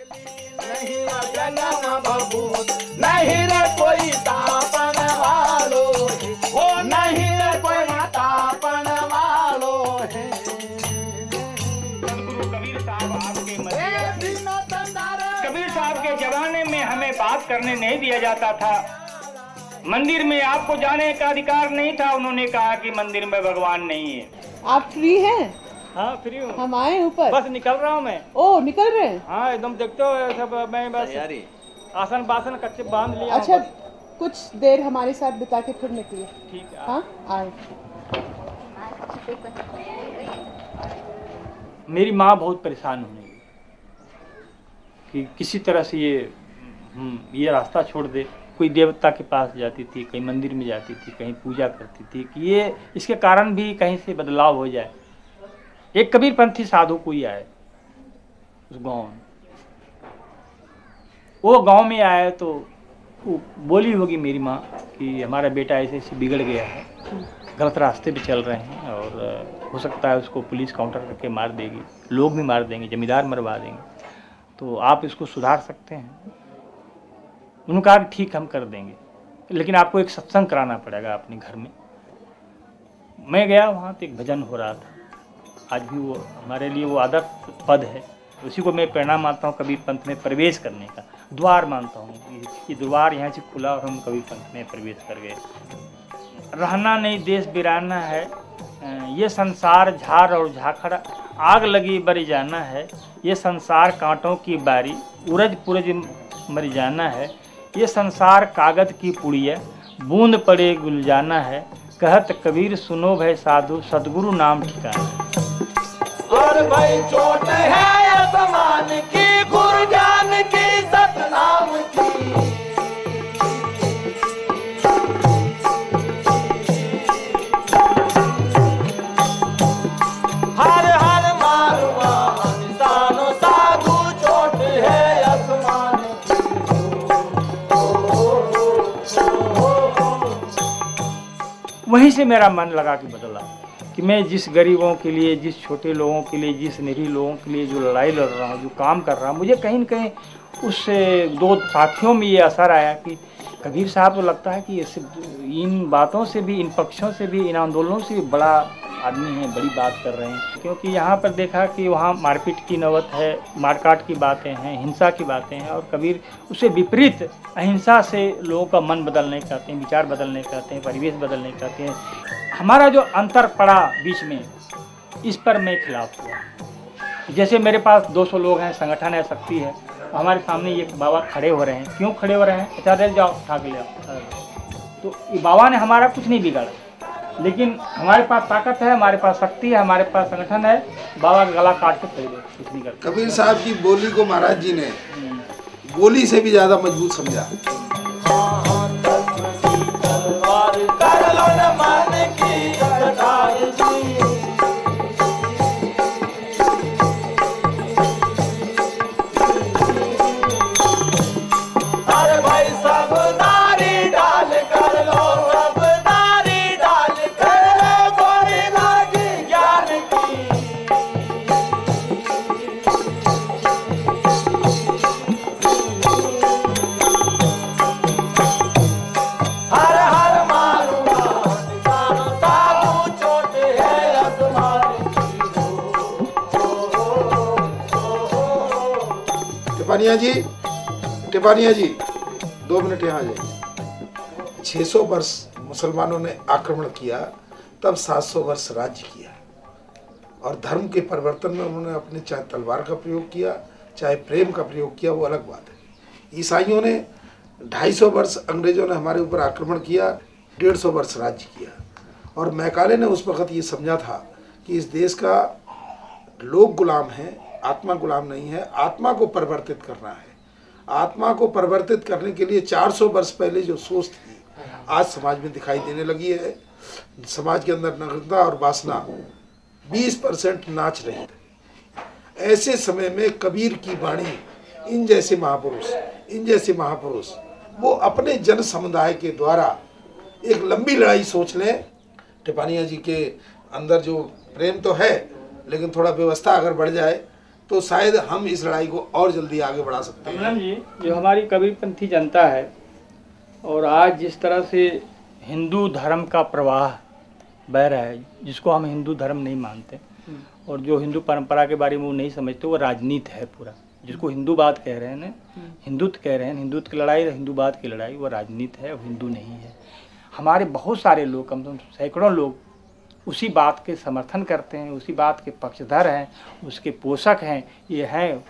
नहीं जन्म बबूत, नहीं रे कोई तापन वालो हो, नहीं रे कोई तापन वालो है। कबीर साहब आपके कबीर साहब के जमाने में हमें बात करने नहीं दिया जाता था। मंदिर में आपको जाने का अधिकार नहीं था। उन्होंने कहा कि मंदिर में भगवान नहीं है। आप फ्री हैं? हाँ फ्री हूँ। हम आए ऊपर, बस निकल रहा हूँ मैं। ओ निकल रहे हैं? हाँ एकदम देखते हो सब, मैं बस आसन बासन कच्चे बांध लिया। अच्छा कुछ देर हमारे साथ बिता के फिर निकलिए। ठीक है। हाँ आए। मेरी माँ बहुत परेशान होने लगी कि किसी तरह से ये रास्ता छोड़ दे। कोई देवता के पास जाती थी, कहीं मंदिर में जाती थी, कहीं पूजा करती थी कि ये इसके कारण भी कहीं से बदलाव हो जाए। एक कबीरपंथी साधु कोई आए उस गांव में। वो गांव में आए तो वो बोली होगी मेरी माँ कि हमारा बेटा ऐसे ऐसे बिगड़ गया है, गलत रास्ते पे चल रहे हैं और हो सकता है उसको पुलिस काउंटर करके मार देगी, लोग भी मार देंगे, जमींदार मरवा देंगे, तो आप इसको सुधार सकते हैं। उन्होंने कहा कि ठीक हम कर देंगे, लेकिन आपको एक सत्संग कराना पड़ेगा अपने घर में। मैं गया वहाँ तो एक भजन हो रहा था। आज भी वो हमारे लिए वो आदर्श पद है। उसी को मैं प्रेरणा मानता हूँ कबीर पंथ में प्रवेश करने का, द्वार मानता हूँ। ये द्वार यहाँ से खुला और हम कबीर पंथ में प्रवेश कर गए। रहना नहीं देश बिराना है, ये संसार झार और झाखड़, आग लगी बर जाना है। ये संसार कांटों की बारी, उरज पुरज मर जाना है। ये संसार कागज की पुड़िया, बूंद पड़े गुलजाना है। कहत कबीर सुनो भय साधु, सदगुरु नाम ठिकाना। और भाई चोट है आसमान की, गुरु जान की, सतनाम की। हर हर मारवा निशानो साधु, चोट है आसमान की। वहीं से मेरा मन लगा कि बदला कि मैं जिस गरीबों के लिए, जिस छोटे लोगों के लिए, जिस निरीह लोगों के लिए जो लड़ाई लड़ रहा हूँ, जो काम कर रहा हूँ, मुझे कहीं न कहीं उस दो साथियों में ये असर आया कि कबीर साहब को लगता है कि इन बातों से भी, इन पक्षों से भी, इन आंदोलनों से भी बड़ा आदमी हैं, बड़ी बात कर रहे हैं। क्योंकि यहाँ पर देखा कि वहाँ मारपीट की नौबत है, मारकाट की बातें हैं, हिंसा की बातें हैं, और कबीर उससे विपरीत अहिंसा से लोगों का मन बदलने चाहते हैं, विचार बदलने चाहते हैं, परिवेश बदलने चाहते हैं। हमारा जो अंतर पड़ा बीच में, इस पर मैं खिलाफ हुआ। जैसे मेरे पास 200 लोग हैं, संगठन है, शक्ति है, हमारे सामने ये बाबा खड़े हो रहे हैं। क्यों खड़े हो रहे हैं? अच्छा रेल जाओ, उठा के ले आओ। तो ये बाबा ने हमारा कुछ नहीं बिगाड़ा, लेकिन हमारे पास ताकत है, हमारे पास शक्ति है, हमारे पास संगठन है। बाबा का गला काट के खरीदो, कुछ नहीं करते। कबीर साहब की बोली को महाराज जी ने गोली से भी ज्यादा मजबूत समझा। टिपानिया जी 2 मिनट यहाँ आ जाइए। 600 वर्ष मुसलमानों ने आक्रमण किया, तब 700 वर्ष राज्य किया, और धर्म के परिवर्तन में उन्होंने अपने चाहे तलवार का प्रयोग किया, चाहे प्रेम का प्रयोग किया, वो अलग बात है। ईसाइयों ने 250 वर्ष, अंग्रेजों ने हमारे ऊपर आक्रमण किया, 150 वर्ष राज्य किया, और मैकाले ने उस वक़्त ये समझा था कि इस देश का लोग गुलाम हैं, आत्मा गुलाम नहीं है। आत्मा को परिवर्तित करना है। आत्मा को परिवर्तित करने के लिए 400 वर्ष पहले जो सोच थी, आज समाज में दिखाई देने लगी है। समाज के अंदर नग्नता और वासना 20% नाच रही है। ऐसे समय में कबीर की वाणी, इन जैसे महापुरुष वो अपने जन समुदाय के द्वारा एक लंबी लड़ाई सोच लें। टिपानिया जी के अंदर जो प्रेम तो है, लेकिन थोड़ा व्यवस्था अगर बढ़ जाए तो शायद हम इस लड़ाई को और जल्दी आगे बढ़ा सकते हैं। कमलम जी, जो हमारी कबीरपंथी जनता है और आज जिस तरह से हिंदू धर्म का प्रवाह बह रहा है, जिसको हम हिंदू धर्म नहीं मानते और जो हिंदू परंपरा के बारे में वो नहीं समझते, वो राजनीति है पूरा। जिसको हिंदूवाद कह रहे हैं ना, हिंदुत्व कह रहे हैं, हिंदुत्व की लड़ाई, हिंदूवाद की लड़ाई, वो राजनीति है, वो हिंदू नहीं है। हमारे बहुत सारे लोग, कम से कम सैकड़ों लोग उसी बात के समर्थन करते हैं, उसी बात के पक्षधर हैं, उसके पोषक हैं। ये हैं,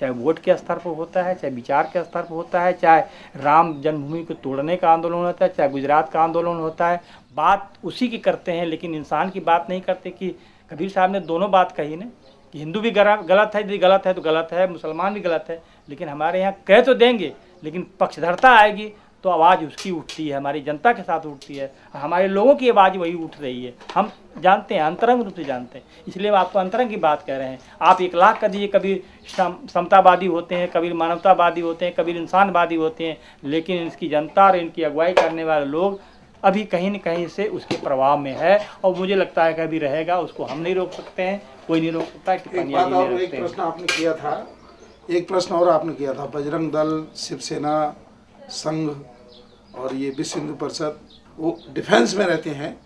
चाहे वोट के स्तर पर होता है, चाहे विचार के स्तर पर होता है, चाहे राम जन्मभूमि को तोड़ने का आंदोलन होता है, चाहे गुजरात का आंदोलन होता है, बात उसी की करते हैं, लेकिन इंसान की बात नहीं करते। कि कबीर साहब ने दोनों बात कही ना, कि हिंदू भी गलत है, यदि गलत है तो गलत है, मुसलमान भी गलत है, लेकिन हमारे यहाँ कह तो देंगे, लेकिन पक्षधरता आएगी तो आवाज़ उसकी उठती है, हमारी जनता के साथ उठती है, हमारे लोगों की आवाज़ वही उठ रही है। हम जानते हैं, अंतरंग रूप से जानते हैं, इसलिए आप तो अंतरंग की बात कह रहे हैं। आप 1 लाख कर दीजिए, कबीर समतावादी होते हैं, कबीर मानवतावादी होते हैं, कबीर इंसानवादी होते हैं, लेकिन इसकी जनता और इनकी अगुवाई करने वाले लोग अभी कहीं न कहीं से उसके प्रभाव में है, और मुझे लगता है कि अभी रहेगा। उसको हम नहीं रोक सकते हैं, कोई नहीं रोक सकता। एक प्रश्न आपने किया था, एक प्रश्न और आपने किया था, बजरंग दल, शिवसेना, संघ और ये विश्व हिंदू परिषद, वो डिफेंस में रहते हैं,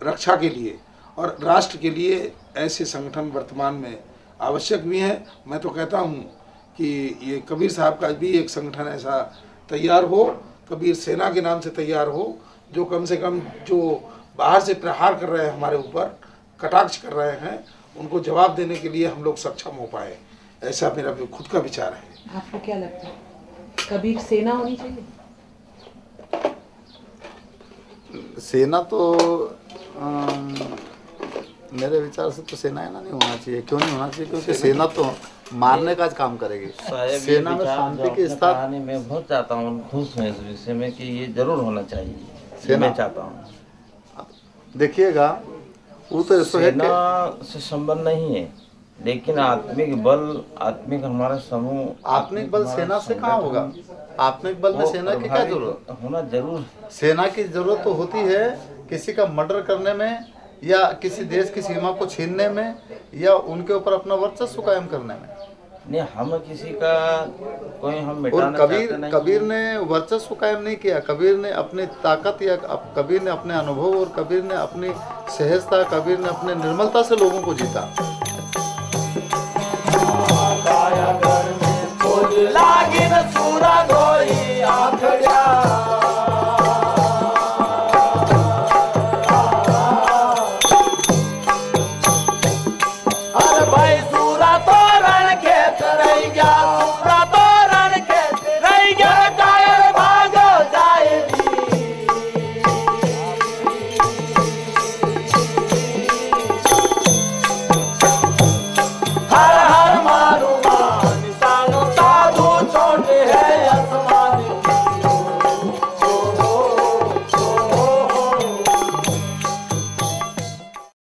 रक्षा के लिए और राष्ट्र के लिए ऐसे संगठन वर्तमान में आवश्यक भी हैं। मैं तो कहता हूँ कि ये कबीर साहब का भी एक संगठन ऐसा तैयार हो, कबीर सेना के नाम से तैयार हो, जो कम से कम जो बाहर से प्रहार कर रहे हैं हमारे ऊपर, कटाक्ष कर रहे हैं, उनको जवाब देने के लिए हम लोग सक्षम हो पाए। ऐसा मेरा खुद का विचार है। आपको क्या लगता है, कबीर सेना होनी चाहिए? सेना तो मेरे विचार से तो सेना है ना, नहीं होना चाहिए। क्यों नहीं होना चाहिए? क्योंकि सेना तो मारने का काम करेगी। सेना में शांति की स्थापना मैं बहुत चाहता हूँ, खुश हूँ इस विषय में कि ये जरूर होना चाहिए। सेना मैं चाहता हूँ, देखिएगा, वो तो सेना से संबंध नहीं है, लेकिन आत्मिक बल, आत्मिक हमारा समूह, आत्मिक बल सेना से कहाँ होगा? आत्मिक बल में सेना की क्या जरूरत? होना जरूर। सेना की जरूरत तो होती है किसी का मर्डर करने में, या किसी देश की सीमा को छीनने में, या उनके ऊपर अपना वर्चस्व कायम करने में। नहीं, हम किसी का कोई हम और मिटाना चाहते नहीं। कबीर ने वर्चस्व कायम नहीं किया। कबीर ने अपनी ताकत, या कबीर ने अपने अनुभव, और कबीर ने अपनी सहजता, कबीर ने अपने निर्मलता से लोगों को जीता।